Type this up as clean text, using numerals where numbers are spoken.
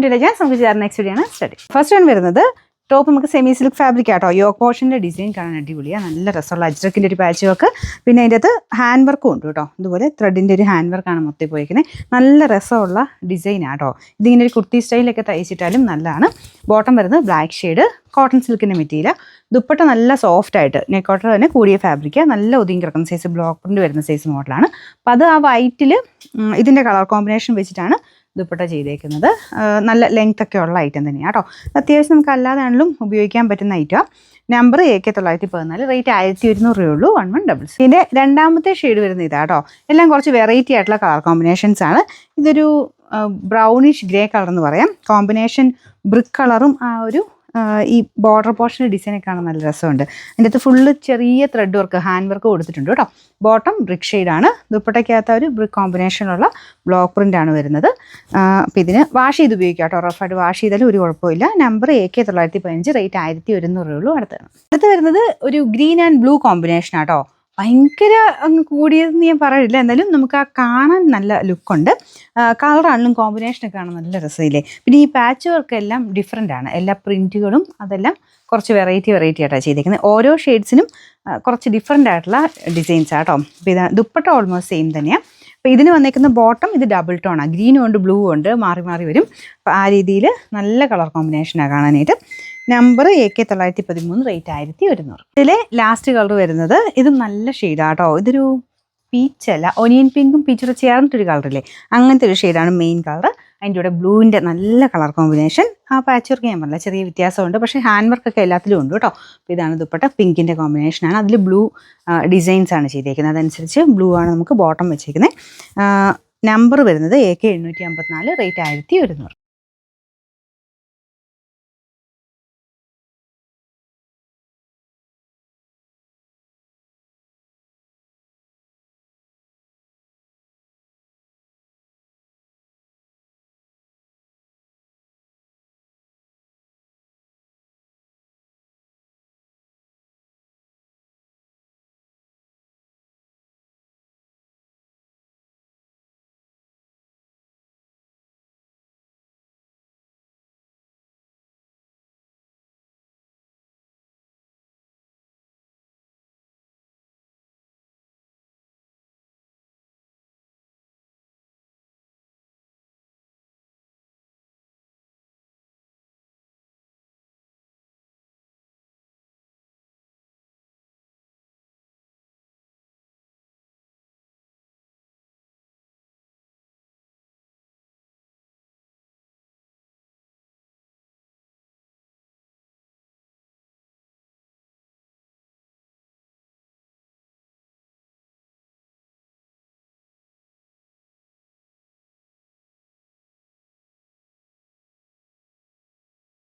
Video ഞാൻ നമുക്ക് ചേർന്ന നെക്സ്റ്റ് വീഡിയോ ആണ് സ്റ്റഡി. ഫസ്റ്റ് ആണ് വരുന്നത് ടോപ്പ് നമുക്ക് സെമി സിൽക്ക് ഫാബ്രിക് ആട്ടോ. യോക്ക് പോർഷൻ്റെ ഡിസൈൻ കാണാൻ അടിപൊളിയാണ്. നല്ല രസമുള്ള അജ്രക്കിൻ്റെ ഒരു പാച്ച് വർക്ക്. പിന്നെ അതിൻ്റെ അകത്ത് ഹാൻഡ് വർക്കും ഉണ്ട് കേട്ടോ. ഇതുപോലെ ത്രെഡിൻ്റെ ഒരു ഹാൻഡ് വർക്കാണ് മൊത്തം പോയിരിക്കുന്നത്. നല്ല രസമുള്ള ഡിസൈനാട്ടോ. ഇതിങ്ങനെ ഒരു കുർത്തി സ്റ്റൈലൊക്കെ തയ്ച്ചിട്ടാലും നല്ലതാണ്. ബോട്ടം വരുന്നത് ബ്ലാക്ക് ഷെയ്ഡ് കോട്ടൺ സിൽക്കിൻ്റെ മെറ്റീരിയൽ. ദുപ്പട്ട നല്ല സോഫ്റ്റ് ആയിട്ട് നെക്കോട്ടർ തന്നെ കൂടിയ ഫാബ്രിക്, നല്ല ഒതുങ്ങി കിടക്കുന്ന സൈസ് ബ്ലോക്ക് പ്രിൻ്റ് വരുന്ന സൈസ് മോഡലാണ്. അപ്പോൾ അത് ആ വൈറ്റിൽ ഇതിൻ്റെ കളർ കോമ്പിനേഷൻ വെച്ചിട്ടാണ് ദുപ്പട്ട ചെയ്തേക്കുന്നത്. നല്ല ലെങ്ത് ഒക്കെ ഉള്ള ഐറ്റം തന്നെയാണ് കേട്ടോ. അത്യാവശ്യം നമുക്ക് അല്ലാതാണെങ്കിലും ഉപയോഗിക്കാൻ പറ്റുന്ന ഐറ്റമാണ്. നമ്പർ AK914, റേറ്റ് 1100 രൂപയുള്ളൂ. 1100. ഇതിൻ്റെ രണ്ടാമത്തെ ഷെയ്ഡ് വരുന്ന ഇതാട്ടോ. എല്ലാം കുറച്ച് വെറൈറ്റി ആയിട്ടുള്ള കളർ കോമ്പിനേഷൻസ് ആണ്. ഇതൊരു ബ്രൗണിഷ് ഗ്രേ കളർ എന്ന് പറയാം. കോമ്പിനേഷൻ ബ്രിക്ക് കളറും ആ ഒരു ഈ ബോർഡർ പോർഷൻ്റെ ഡിസൈനൊക്കെ കാണാൻ നല്ല രസമുണ്ട്. അതിൻ്റെ അകത്ത് ഫുള്ള് ചെറിയ ത്രെഡ് വർക്ക് ഹാൻഡ് വർക്ക് കൊടുത്തിട്ടുണ്ട് കേട്ടോ. ബോട്ടം ബ്രിക്ക് ഷെയ്ഡാണ്. ദുപ്പട്ടയ്ക്കകത്ത് ഒരു ബ്രിക്ക് കോമ്പിനേഷനുള്ള ബ്ലോക്ക് പ്രിൻ്റാണ് വരുന്നത്. അപ്പോൾ ഇതിന് വാഷ് ചെയ്ത് ഉപയോഗിക്കാം കേട്ടോ. റഫായിട്ട് വാഷ് ചെയ്താലും ഒരു കുഴപ്പമില്ല. നമ്പർ AK915, റേറ്റ് 1100 രൂപയുള്ളൂ. അടുത്ത് വരുന്നത് ഒരു ഗ്രീൻ ആൻഡ് ബ്ലൂ കോമ്പിനേഷൻ ആട്ടോ. ഭയങ്കര അങ്ങ് കൂടിയതെന്ന് ഞാൻ പറയില്ല, എന്നാലും നമുക്ക് ആ കാണാൻ നല്ല ലുക്കുണ്ട്. കളറാണെങ്കിലും കോമ്പിനേഷനൊക്കെ കാണാൻ നല്ല രസമില്ലേ. പിന്നെ ഈ പാച്ച് വർക്ക് എല്ലാം ഡിഫറെൻ്റ് ആണ്. എല്ലാ പ്രിൻറ്റുകളും അതെല്ലാം കുറച്ച് വെറൈറ്റി ആയിട്ടാണ് ചെയ്തേക്കുന്നത്. ഓരോ ഷെയ്ഡ്സിനും കുറച്ച് ഡിഫറെൻ്റ് ആയിട്ടുള്ള ഡിസൈൻസ് ആട്ടോ. അപ്പോൾ ഇത് ദുപ്പട്ട ഓൾമോസ്റ്റ് സെയിം തന്നെയാണ്. അപ്പോൾ ഇതിന് വന്നേക്കുന്ന ബോട്ടം ഇത് ഡബിൾ ടോണാണ്. ഗ്രീനും ഉണ്ട് ബ്ലൂ ഉണ്ട്, മാറി മാറി വരും. അപ്പോൾ ആ രീതിയിൽ നല്ല കളർ കോമ്പിനേഷനാണ് കാണാനായിട്ട്. Number AK913, rate 1100. ഇതിലെ ലാസ്റ്റ് കളർ വരുന്നത് ഇത് നല്ല ഷെയ്ഡാട്ടോ. ഇതൊരു പീച്ചല്ല, ഒനിയൻ പിങ്കും പീച്ചൂടെ ചേർന്നിട്ടൊരു കളറില്ലേ, അങ്ങനത്തെ ഒരു ഷെയ്ഡാണ് മെയിൻ കളർ. അതിൻ്റെ കൂടെ ബ്ലൂവിൻ്റെ നല്ല കളർ കോമ്പിനേഷൻ. ആ പാച്ച് വർക്ക് ഞാൻ പറഞ്ഞില്ല, ചെറിയ വ്യത്യാസമുണ്ട്, പക്ഷേ ഹാൻഡ് വർക്കൊക്കെ എല്ലാത്തിലും ഉണ്ട് കേട്ടോ. അപ്പോൾ ഇതാണ് ദുപ്പട്ട. പിങ്കിൻ്റെ കോമ്പിനേഷനാണ്. അതിൽ ബ്ലൂ ഡിസൈൻസ് ആണ് ചെയ്തേക്കുന്നത്. അതനുസരിച്ച് ബ്ലൂ ആണ് നമുക്ക് ബോട്ടം വെച്ചേക്കുന്നത്. നമ്പർ വരുന്നത് AK854, റേറ്റ് 1100.